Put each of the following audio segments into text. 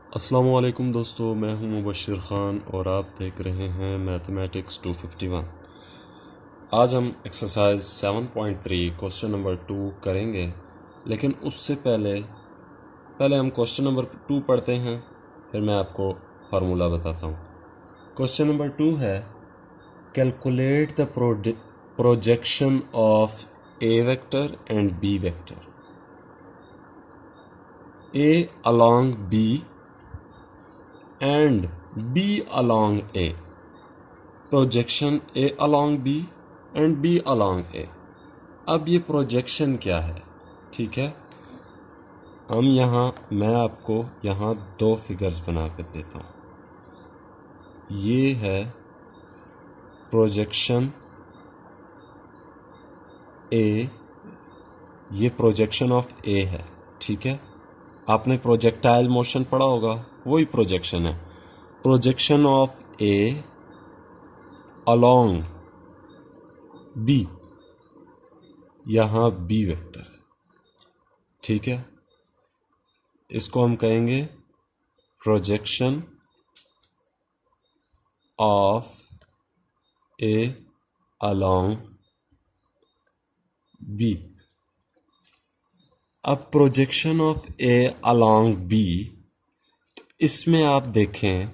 अस्सलामुअलैकुम दोस्तों, मैं हूं मुबश्शिर ख़ान और आप देख रहे हैं मैथमेटिक्स 251। आज हम एक्सरसाइज 7.3 क्वेश्चन नंबर 2 करेंगे, लेकिन उससे पहले हम क्वेश्चन नंबर 2 पढ़ते हैं, फिर मैं आपको फार्मूला बताता हूं। क्वेश्चन नंबर 2 है calculate the projection of A vector and B vector, A along B and B along A, projection A along B and B along A। अब ये प्रोजेक्शन क्या है? ठीक है, मैं आपको यहाँ दो फिगर्स बना कर देता हूँ। ये है प्रोजेक्शन A, ये प्रोजेक्शन ऑफ A है। ठीक है, आपने प्रोजेक्टाइल मोशन पढ़ा होगा, वही प्रोजेक्शन है। Projection of A along B, यहाँ B वेक्टर है। ठीक है, इसको हम कहेंगे projection of A along B। अब projection of A along B, तो इसमें आप देखें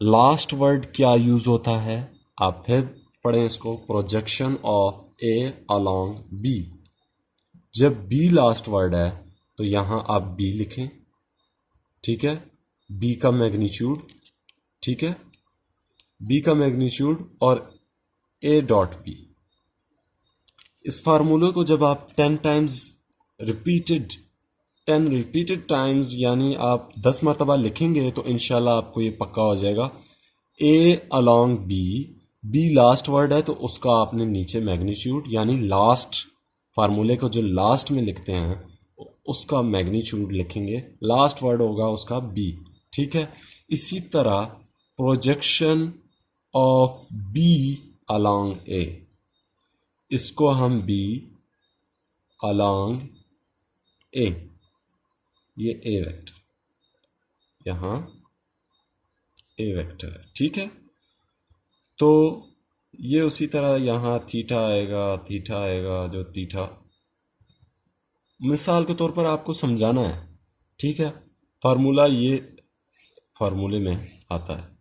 लास्ट वर्ड क्या यूज होता है। आप फिर पढ़ें इसको, projection of A along B। जब B लास्ट वर्ड है तो यहाँ आप B लिखें। ठीक है, B का मैग्नीट्यूड, ठीक है, B का मैग्नीट्यूड और A डॉट B। इस फार्मूले को जब आप 10 रिपीटेड टाइम्स यानी आप 10 मरतबा लिखेंगे तो इंशाल्लाह आपको ये पक्का हो जाएगा। A along B last word है तो उसका आपने नीचे मैग्नीट्यूड यानी लास्ट, फार्मूले को जो लास्ट में लिखते हैं उसका मैग्नीट्यूड लिखेंगे, लास्ट वर्ड होगा उसका B। ठीक है, इसी तरह projection of B along A, इसको हम B along A, ये A वेक्टर, यहाँ A वेक्टर है। ठीक है, तो ये उसी तरह यहाँ थीटा आएगा जो थीटा, मिसाल के तौर पर आपको समझाना है। ठीक है, फार्मूला ये फार्मूले में आता है।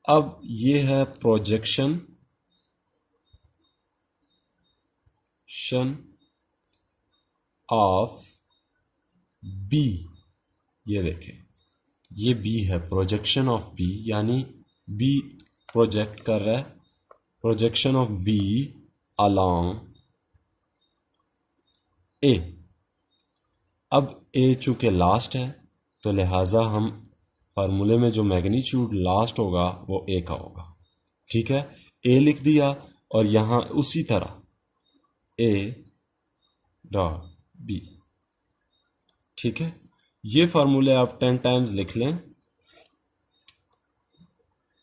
अब ये है प्रोजेक्शन ऑफ B, ये देखें ये B है, प्रोजेक्शन ऑफ B यानी B प्रोजेक्ट कर रहा है, projection of B along A। अब A चूंकि लास्ट है तो लिहाजा हम फार्मूले में जो मैग्नीट्यूड लास्ट होगा वो A का होगा। ठीक है, A लिख दिया और यहाँ उसी तरह A डॉट B। ठीक है, ये फार्मूले आप 10 टाइम्स लिख लें।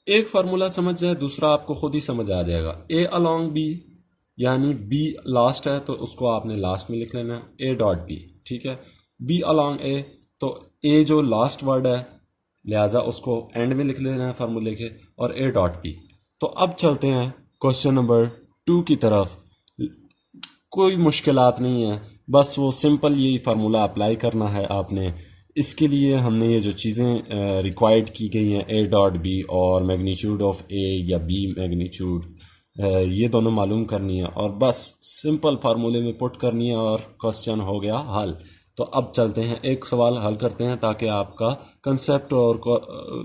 एक फार्मूला समझ जाए, दूसरा आपको खुद ही समझ आ जाएगा। A along B यानी B लास्ट है तो उसको आपने लास्ट में लिख लेना, A डॉट B। ठीक है, B along A, तो A जो लास्ट वर्ड है लिहाजा उसको एंड में लिख लेना है फार्मूले के, और A डॉट B। तो अब चलते हैं क्वेश्चन नंबर 2 की तरफ। कोई मुश्किलात नहीं है, बस वो सिंपल यही फार्मूला अप्लाई करना है आपने। इसके लिए हमने ये जो चीज़ें रिक्वायर्ड की गई हैं, A डॉट B और मैग्नीट्यूड ऑफ A या B मैग्नीट्यूड, ये दोनों मालूम करनी है और बस सिंपल फार्मूले में पुट करनी है और क्वेश्चन हो गया हल। तो अब चलते हैं एक सवाल हल करते हैं, ताकि आपका कंसेप्ट और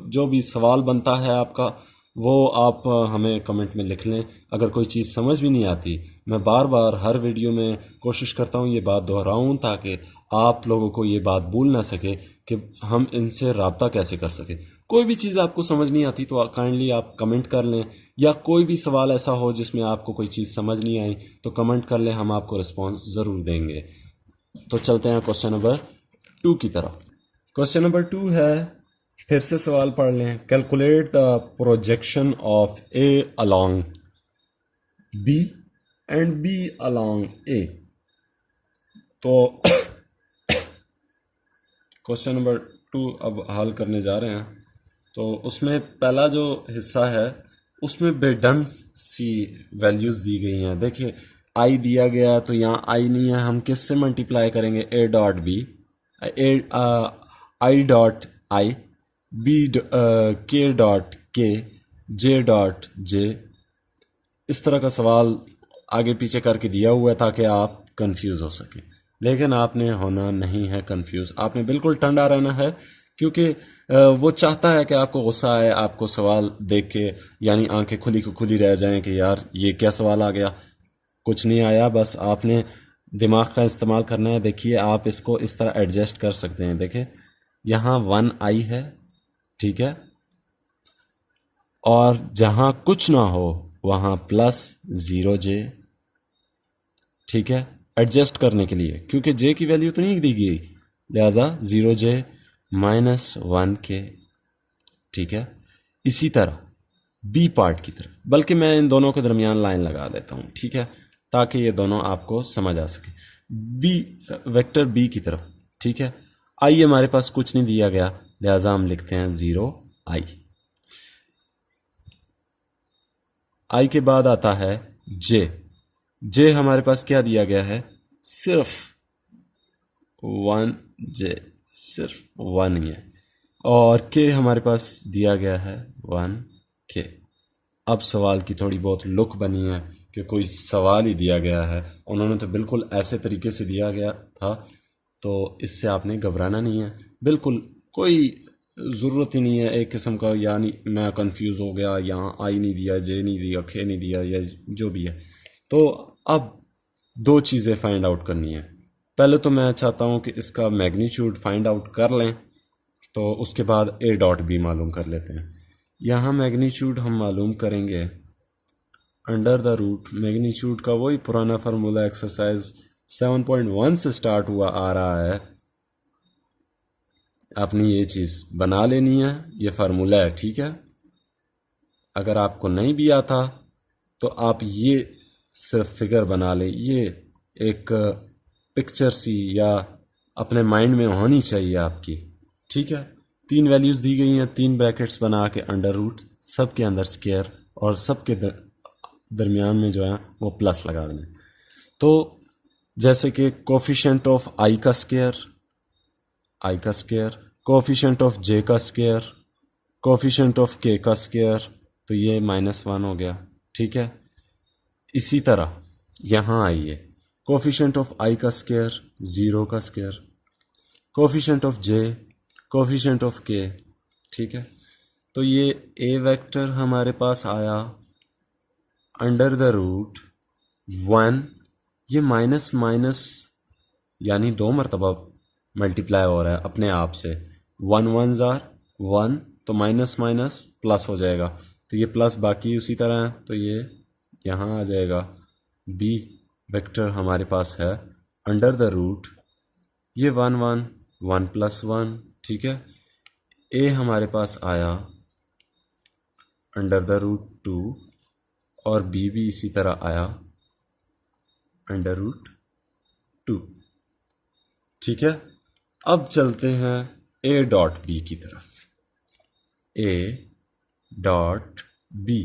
जो भी सवाल बनता है आपका वो आप हमें कमेंट में लिख लें। अगर कोई चीज़ समझ भी नहीं आती, मैं बार बार हर वीडियो में कोशिश करता हूँ ये बात दोहराऊँ ताकि आप लोगों को ये बात भूल ना सके कि हम इनसे रब्ता कैसे कर सकें। कोई भी चीज़ आपको समझ नहीं आती तो काइंडली आप कमेंट कर लें, या कोई भी सवाल ऐसा हो जिसमें आपको कोई चीज़ समझ नहीं आई तो कमेंट कर लें, हम आपको रिस्पॉन्स ज़रूर देंगे। तो चलते हैं क्वेश्चन नंबर 2 की तरफ। क्वेश्चन नंबर 2 है, फिर से सवाल पढ़ लें, calculate the projection of A along B and B along A। तो क्वेश्चन नंबर टू अब हल करने जा रहे हैं। तो उसमें पहला जो हिस्सा है उसमें बेढंग सी वैल्यूज़ दी गई हैं। देखिए आई दिया गया तो यहाँ आई नहीं है, हम किससे मल्टीप्लाई करेंगे, A dot B, A i dot i, B k dot k, j dot J. इस तरह का सवाल आगे पीछे करके दिया हुआ है ताकि आप कंफ्यूज हो सकें, लेकिन आपने होना नहीं है कंफ्यूज, आपने बिल्कुल ठंडा रहना है, क्योंकि वो चाहता है कि आपको गुस्सा आए, आपको सवाल देख के यानी आंखें खुली को खुली रह जाएं कि यार ये क्या सवाल आ गया। कुछ नहीं आया, बस आपने दिमाग का इस्तेमाल करना है। देखिए आप इसको इस तरह एडजस्ट कर सकते हैं। देखिए यहाँ 1 आई है, ठीक है, और जहाँ कुछ ना हो वहाँ +0 j, ठीक है, एडजस्ट करने के लिए, क्योंकि जे की वैल्यू तो नहीं दी गई, लिहाजा 0 j -1 k, ठीक है। इसी तरह बी पार्ट की तरफ, बल्कि मैं इन दोनों के दरमियान लाइन लगा देता हूँ, ठीक है, ताकि ये दोनों आपको समझ आ सके। बी वेक्टर बी की तरफ, ठीक है, आई हमारे पास कुछ नहीं दिया गया, लिहाजा हम लिखते हैं 0 आई। आई के बाद आता है जे। जे हमारे पास क्या दिया गया है, सिर्फ 1 जे, सिर्फ 1 ही है, और के हमारे पास दिया गया है 1 के। अब सवाल की थोड़ी बहुत लुक बनी है कि कोई सवाल ही दिया गया है, उन्होंने तो बिल्कुल ऐसे तरीके से दिया गया था, तो इससे आपने घबराना नहीं है, बिल्कुल कोई ज़रूरत ही नहीं है एक किस्म का, यानी मैं कंफ्यूज हो गया, यहाँ आई नहीं दिया, जे नहीं दिया, खे नहीं दिया, या जो भी है। तो अब दो चीज़ें फाइंड आउट करनी है। पहले तो मैं चाहता हूँ कि इसका मैग्नीट्यूड फाइंड आउट कर लें, तो उसके बाद ए डॉट बी मालूम कर लेते हैं। यहाँ मैग्नीट्यूड हम मालूम करेंगे अंडर द रूट, मैग्नीट्यूड का वही पुराना फार्मूला एक्सरसाइज 7.1 से स्टार्ट हुआ आ रहा है, आपने ये चीज़ बना लेनी है, ये फार्मूला है, ठीक है। अगर आपको नहीं भी आता तो आप ये सिर्फ फिगर बना लें, ये एक पिक्चर सी या अपने माइंड में होनी चाहिए आपकी, ठीक है। 3 वैल्यूज़ दी गई हैं, 3 ब्रैकेट्स बना के अंडर रूट, सब के अंदर स्क्वायर और सब के दरमियान में जो है वो प्लस लगा दें। तो जैसे कि कोफिशिएंट ऑफ आई का स्क्वायर, आई का स्क्वायर, कोफिशिएंट ऑफ जे का स्क्वायर, कोफिशिएंट ऑफ के का स्क्वायर, तो ये -1 हो गया, ठीक है। इसी तरह यहाँ आइए, कोफिशिएंट ऑफ आई का स्क्वायर 0 का square, coefficient of J, coefficient of के, ठीक है। तो ये ए वेक्टर हमारे पास आया अंडर द रूट 1, ये माइनस माइनस यानी 2 मरतबा मल्टीप्लाई हो रहा है अपने आप से, 1 1 जार 1, तो माइनस माइनस प्लस हो जाएगा, तो ये प्लस बाकी उसी तरह है, तो ये यहाँ आ जाएगा। बी वेक्टर हमारे पास है अंडर द रूट, ये 1 1 1 + 1, ठीक है। ए हमारे पास आया अंडर द रूट 2 और बी भी इसी तरह आया अंडर रूट 2, ठीक है। अब चलते हैं ए डॉट बी की तरफ। ए डॉट बी,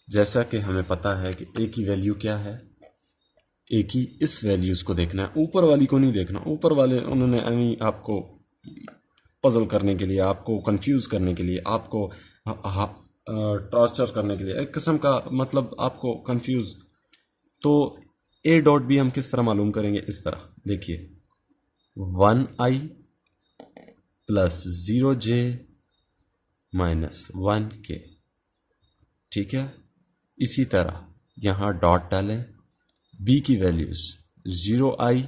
जैसा कि हमें पता है कि ए की वैल्यू क्या है, ए की इस वैल्यूज़ को देखना है, ऊपर वाली को नहीं देखना। ऊपर वाले उन्होंने अभी आपको पजल करने के लिए, आपको कंफ्यूज करने के लिए, आपको टॉर्चर करने के लिए, एक किस्म का मतलब आपको कंफ्यूज। तो ए डॉट बी हम किस तरह मालूम करेंगे, इस तरह देखिए, 1 आई + 0 जे -1 के, ठीक है। इसी तरह यहाँ डॉट डालें, बी की वैल्यूज 0 आई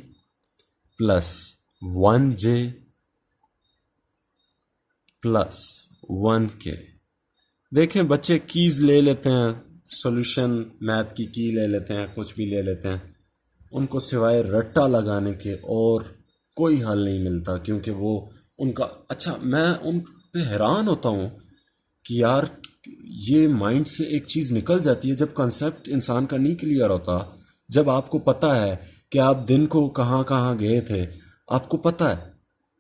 + 1 जे +1 के। देखें बच्चे कीज ले लेते हैं, सॉल्यूशन मैथ की की ले लेते हैं, कुछ भी ले लेते हैं, उनको सिवाय रट्टा लगाने के और कोई हल नहीं मिलता, क्योंकि वो उनका अच्छा, मैं उन पे हैरान होता हूँ कि यार ये माइंड से एक चीज़ निकल जाती है जब कंसेप्ट इंसान का नहीं क्लियर होता, जब आपको पता है कि आप दिन को कहाँ कहाँ गए थे, आपको पता है,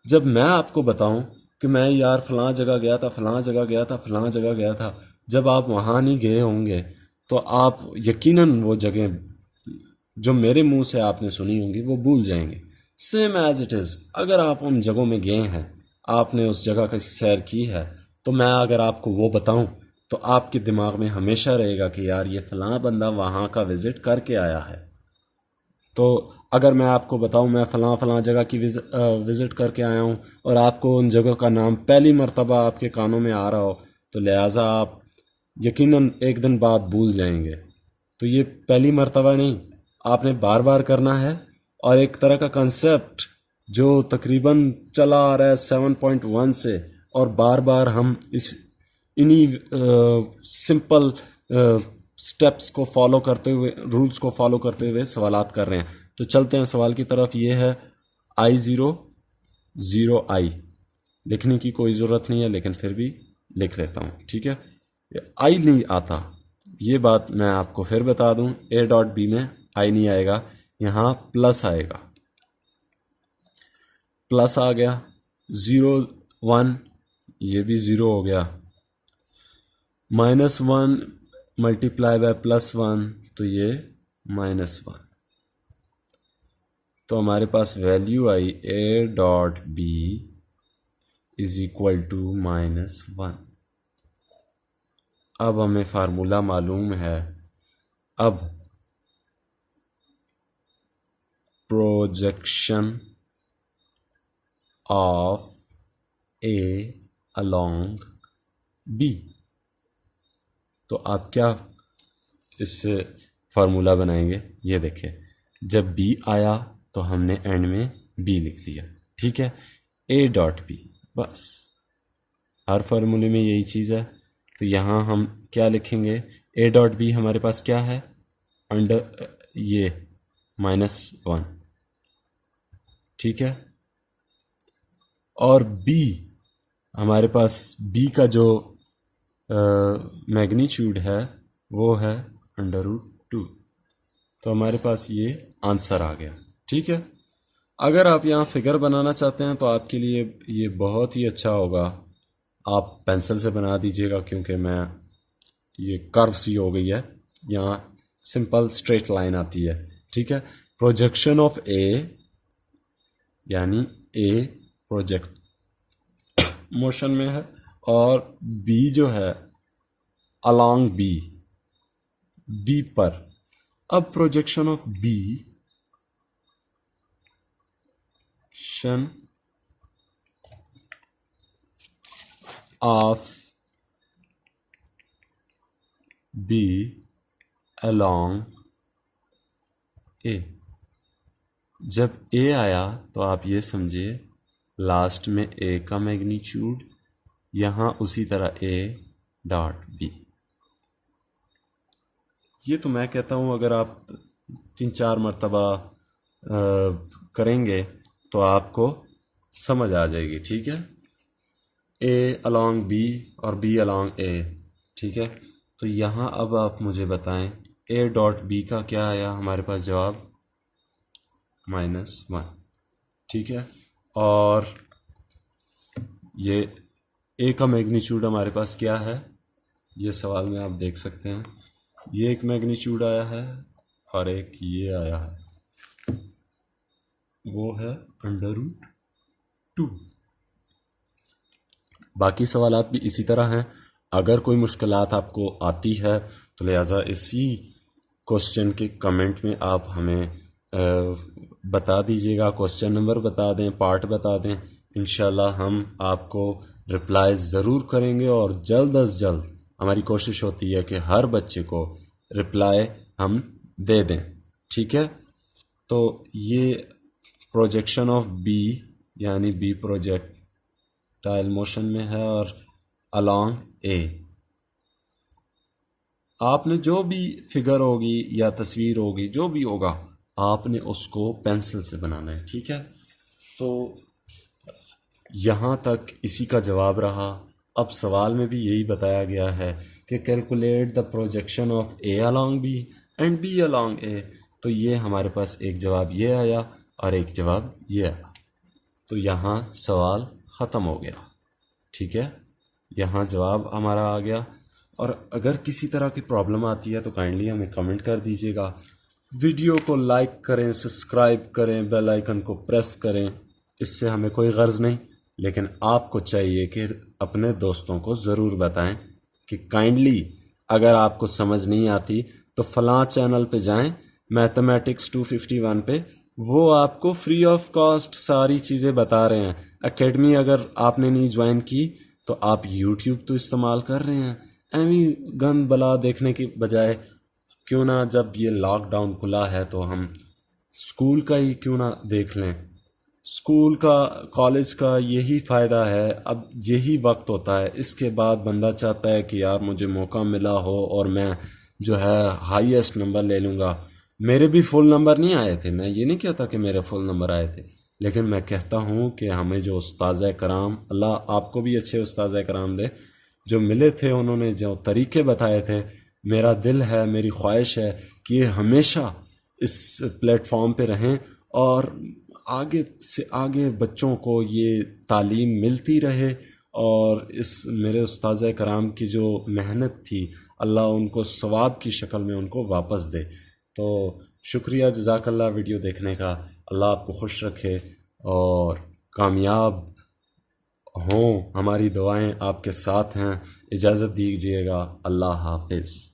जब मैं आपको बताऊं कि मैं यार फलां जगह गया था, फलां जगह गया था, फलां जगह गया था, जब आप वहाँ नहीं गए होंगे तो आप यकीनन वो जगह जो मेरे मुंह से आपने सुनी होंगी वो भूल जाएंगे। सेम एज इट इज़, अगर आप उन जगहों में गए हैं, आपने उस जगह की सैर की है, तो मैं अगर आपको वो बताऊं तो आपके दिमाग में हमेशा रहेगा कि यार ये फलां बंदा वहाँ का विज़िट करके आया है। तो अगर मैं आपको बताऊं मैं फ़लाँ फ़लाँ जगह की विज़िट करके आया हूं और आपको उन जगह का नाम पहली मर्तबा आपके कानों में आ रहा हो, तो लिहाजा आप यकीनन एक दिन बाद भूल जाएंगे। तो ये पहली मर्तबा नहीं, आपने बार बार करना है। और एक तरह का कंसेप्ट जो तकरीबन चला आ रहा है 7.1 से, और बार बार हम इन्हीं सिंपल स्टेप्स को फॉलो करते हुए, रूल्स को फॉलो करते हुए सवालात कर रहे हैं। तो चलते हैं सवाल की तरफ। ये है I0 0 I। लिखने की कोई ज़रूरत नहीं है लेकिन फिर भी लिख लेता हूँ, ठीक है। आई नहीं आता, ये बात मैं आपको फिर बता दूं, A.B में आई नहीं आएगा, यहाँ प्लस आएगा। प्लस आ गया, 0 1, ये भी 0 हो गया। -1 मल्टीप्लाई बाय +1, तो ये -1। तो हमारे पास वैल्यू आई A.B इज इक्वल टू -1। अब हमें फार्मूला मालूम है। अब projection of A along B, तो आप क्या इससे फार्मूला बनाएंगे, ये देखिए। जब B आया तो हमने एंड में B लिख दिया, ठीक है। A.B, बस हर फार्मूले में यही चीज़ है। तो यहाँ हम क्या लिखेंगे, A.B हमारे पास क्या है, अंडर ये -1, ठीक है। और B, हमारे पास B का जो मैग्नीट्यूड है वो है √2। तो हमारे पास ये आंसर आ गया, ठीक है। अगर आप यहाँ फिगर बनाना चाहते हैं तो आपके लिए ये बहुत ही अच्छा होगा, आप पेंसिल से बना दीजिएगा, क्योंकि मैं ये कर्व सी हो गई है, यहाँ सिंपल स्ट्रेट लाइन आती है, ठीक है। प्रोजेक्शन ऑफ ए, यानी ए प्रोजेक्ट मोशन में है, और बी जो है अलोंग बी पर। अब प्रोजेक्शन ऑफ बी शन ऑफ बी अलोंग ए। जब ए आया तो आप ये समझिए लास्ट में ए का मैग्नीट्यूड, यहाँ उसी तरह A.B। ये तो मैं कहता हूँ अगर आप 3-4 मरतबा करेंगे तो आपको समझ आ जाएगी, ठीक है। A along B और B along A, ठीक है। तो यहाँ अब आप मुझे बताएं A.B का क्या आया हमारे पास जवाब, -1, ठीक है। और ये A का मैग्नीट्यूड हमारे पास क्या है, ये सवाल में आप देख सकते हैं, ये एक मैग्नीट्यूड आया है और एक ये आया है, वो है √2। बाकी सवालात भी इसी तरह हैं। अगर कोई मुश्किलात आपको आती है तो लिहाजा इसी क्वेश्चन के कमेंट में आप हमें बता दीजिएगा, क्वेश्चन नंबर बता दें, पार्ट बता दें। इंशाल्लाह हम आपको रिप्लाई ज़रूर करेंगे और जल्द अज जल्द हमारी कोशिश होती है कि हर बच्चे को रिप्लाई हम दे दें, ठीक है। तो ये प्रोजेक्शन ऑफ बी, यानी बी प्रोजेक्टाइल मोशन में है और अलोंग ए। आपने जो भी फिगर होगी या तस्वीर होगी, जो भी होगा, आपने उसको पेंसिल से बनाना है, ठीक है। तो यहाँ तक इसी का जवाब रहा। अब सवाल में भी यही बताया गया है कि calculate the projection of A along B and B along A. तो ये हमारे पास एक जवाब ये आया और एक जवाब ये आया। तो तो यहाँ सवाल ख़त्म हो गया। ठीक है, यहाँ जवाब हमारा आ गया। और अगर किसी तरह की प्रॉब्लम आती है तो काइंडली हमें कमेंट कर दीजिएगा। वीडियो को लाइक करें, सब्सक्राइब करें, बेल आइकन को प्रेस करें। इससे हमें कोई गर्ज नहीं, लेकिन आपको चाहिए कि अपने दोस्तों को ज़रूर बताएं कि काइंडली अगर आपको समझ नहीं आती तो फ़लाँ चैनल पे जाएं, मैथमेटिक्स 251 पे, वो आपको फ्री ऑफ कॉस्ट सारी चीज़ें बता रहे हैं। एकेडमी अगर आपने नहीं ज्वाइन की तो आप यूट्यूब तो इस्तेमाल कर रहे हैं, एवी गन बला देखने की बजाय क्यों ना जब ये लॉकडाउन खुला है तो हम स्कूल का ही क्यों ना देख लें। स्कूल का, कॉलेज का यही फ़ायदा है। अब यही वक्त होता है, इसके बाद बंदा चाहता है कि यार मुझे मौका मिला हो और मैं जो है हाईएस्ट नंबर ले लूँगा। मेरे भी फुल नंबर नहीं आए थे, मैं ये नहीं कहता कि मेरे फुल नंबर आए थे, लेकिन मैं कहता हूँ कि हमें जो उस्ताज़ कराम, अल्लाह आपको भी अच्छे उस्ताज़ कराम दे, जो मिले थे, उन्होंने जो तरीके बताए थे, मेरा दिल है, मेरी ख्वाहिश है कि ये हमेशा इस प्लेटफॉर्म पे रहें और आगे से आगे बच्चों को ये तालीम मिलती रहे। और इस मेरे उस्ताज़ कराम की जो मेहनत थी, अल्लाह उनको सवाब की शक्ल में उनको वापस दे। तो शुक्रिया, जज़ाकल्लाह वीडियो देखने का। अल्लाह आपको खुश रखे और कामयाब हों। हमारी दुआएं आपके साथ हैं। इजाज़त दीजिएगा। अल्लाह हाफिज़।